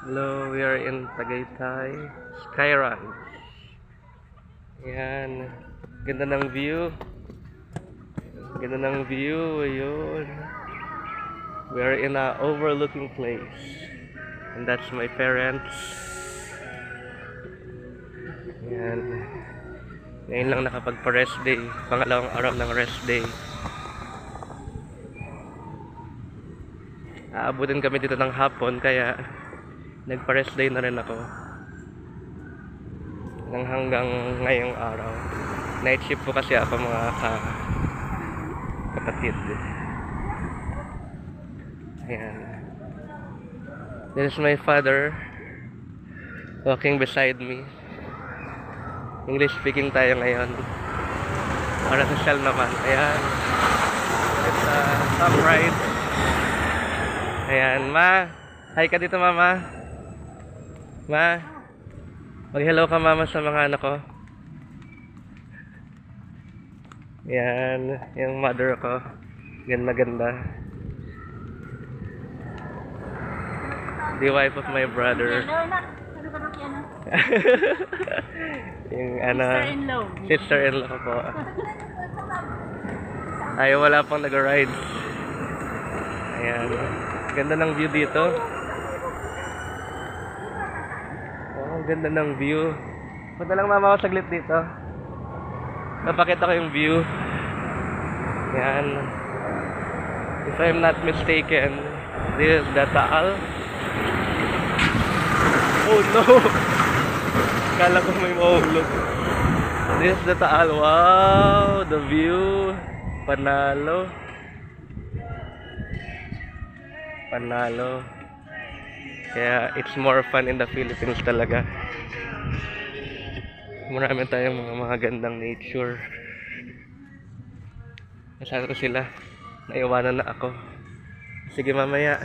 Hello, we are in Tagaytay, Sky Ranch. Ayan, ganda ng view. Ganda ng view, ayun. We are in a overlooking place. And that's my parents. Ayan. Ngayon lang nakapagpa-rest day. Pangalawang araw ng rest day. Aabutin kami dito ng hapon, kaya nagpa-rest day na rin ako. Nang hanggang ngayong araw. Night shift po kasi ako mga kapatid. Ayan. This is my father walking beside me. English speaking tayo ngayon. Para social naman. Ayan. It's some ride. Ayan. Ma, hi ka dito mama. Ma, mag-hello ka mama sa mga anak ko. Yan, yung mother ko. Ganda-ganda. The wife of my brother. Yung sister-in-law ko po. Ay, wala pang nag-ride. Ayan. Ganda ng view dito. Ang ganda ng view. Punta lang mama ako saglit dito. Napakita ko yung view. Yan. If I'm not mistaken, this is the Taal. Oh no! Kala ko may mahulog. This is the Taal. Wow! The view. Panalo. Panalo. Kaya it's more fun in the Philippines talaga. Marami tayong mga magandang nature. Nasaan ko sila? Naiwanan na ako. Sige mamaya.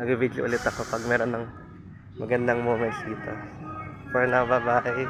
Mag-video ulit ako pag meron ng magandang moments dito. For now, bye bye.